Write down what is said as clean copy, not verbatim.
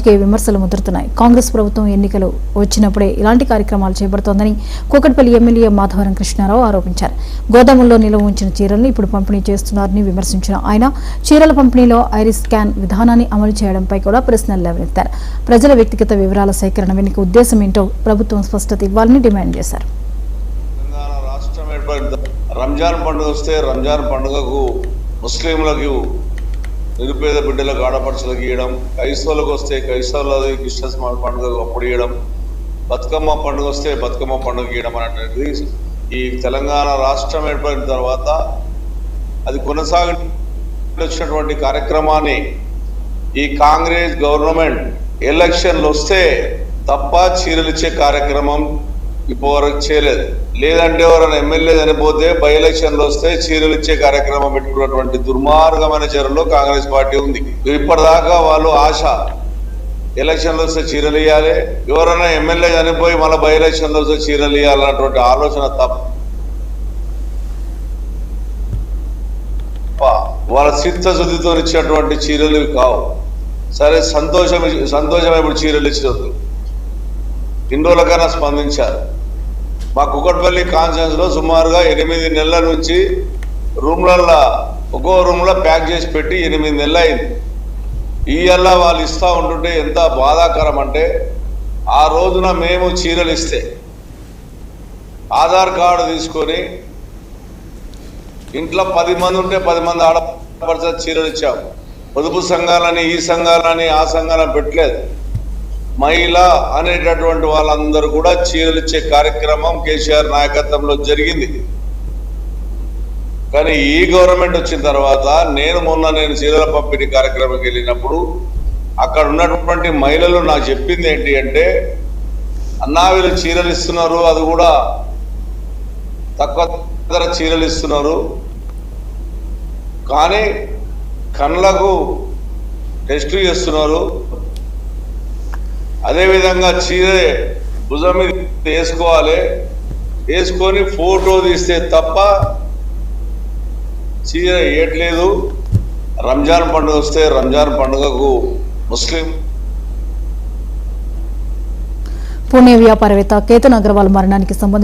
రోజుకే విమర్శలు ముదురుతున్నాయి. కాంగ్రెస్ ప్రభుత్వం ఎన్నికలు వచ్చినప్పుడే ఇలాంటి కార్యక్రమాలు చేపడుతోందని కూకట్పల్లి ఎమ్మెల్యే మాధవరం కృష్ణారావు ఆరోపించారు. గోదాముల్లో నిల్వ ఉంచిన చీరలను ఇప్పుడు పంపిణీ చేస్తున్నారని విమర్శించిన ఆయన చీరల పంపిణీలో ఐరిస్ స్కాన్ విధానాన్ని అమలు చేయడంపై కూడా ప్రశ్నలు లేవనెత్తారు. ప్రజల వ్యక్తిగత వివరాల సేకరణ వెనుక ఉద్దేశం ఏంటో ప్రభుత్వం స్పష్టత ఇవ్వాలని డిమాండ్ చేశారు. రంజాన్ పండుగ వస్తే రంజాన్ పండుగకు ముస్లింలకు నిరుపేద బిడ్డలకు ఆడపడుచులకు ఇవ్వడం, క్రైస్తవులకు వస్తే క్రైస్తవులది క్రిస్మస్ పండుగకు అప్పుడు ఇవ్వడం, బతుకమ్మ పండుగ వస్తే బతుకమ్మ పండుగ ఇవ్వడం అనేటువంటిది ఈ తెలంగాణ రాష్ట్రం ఏర్పడిన తర్వాత అది కొనసాగినటువంటి కార్యక్రమాన్ని ఈ కాంగ్రెస్ గవర్నమెంట్ ఎలక్షన్లు వస్తే తప్ప చీరలు ఇచ్చే కార్యక్రమం ఇప్పటివరకు చేయలేదు. లేదంటే ఎవరైనా ఎమ్మెల్యే చనిపోతే బై ఎలక్షన్లు వస్తే చీరలు ఇచ్చే కార్యక్రమం పెట్టుకున్నటువంటి దుర్మార్గమైన చర్యలో కాంగ్రెస్ పార్టీ ఉంది. ఇప్పటిదాకా వాళ్ళు ఆశ ఎలక్షన్లు వస్తే చీరలు ఇవ్వాలి, ఎవరైనా ఎమ్మెల్యే చనిపోయి మళ్ళీ బై ఎలక్షన్లు వస్తే చీరలు ఇవ్వాలన్నటువంటి ఆలోచన తప్ప వాళ్ళ చిత్తశుద్ధితో ఇచ్చినటువంటి చీరలు కావు. సరే సంతోషం ఇప్పుడు చీరలు ఇచ్చినందుకు ఇన్ని రోజులకైనా స్పందించారు. మా కుకట్పల్లి కాన్ఫరెన్స్ లో సుమారుగా 8 నెలల నుంచి రూమ్లల్లో ఒక్కో రూమ్లో ప్యాక్ చేసి పెట్టి 8 నెలలు అయింది. ఇయ్యల్లా వాళ్ళు ఇస్తూ ఉంటుంటే ఎంత బాధాకరం అంటే, ఆ రోజున మేము చీరలు ఇస్తే ఆధార్ కార్డు తీసుకొని ఇంట్లో 10 మంది ఉంటే 10 మంది ఆడపడుచు చీరలు ఇచ్చాము. పొదుపు సంఘాలని ఈ సంఘాలని ఆ సంఘాలను పెట్టలేదు. మహిళ అనేటటువంటి వాళ్ళందరూ కూడా చీరలు ఇచ్చే కార్యక్రమం కేసీఆర్ నాయకత్వంలో జరిగింది. కానీ ఈ గవర్నమెంట్ వచ్చిన తర్వాత నేను చీరల పంపిణీ కార్యక్రమంకి వెళ్ళినప్పుడు అక్కడ ఉన్నటువంటి మహిళలు నాకు చెప్పింది ఏంటి అంటే, అన్నా వీళ్ళు చీరలు ఇస్తున్నారు, అది కూడా తక్కువ ధర చీరలు ఇస్తున్నారు, కానీ కళ్ళకు టెస్టులు చేస్తున్నారు, అదేవిధంగా చీర భుజం మీద వేసుకోవాలి, వేసుకొని ఫోటో తీస్తే తప్ప చీర వేయట్లేదు. రంజాన్ పండుగ వస్తే రంజాన్ పండుగకు ముస్లిం పుణె వ్యాపారవేత్త కేతన్ అగర్వాల్ మరణానికి సంబంధించి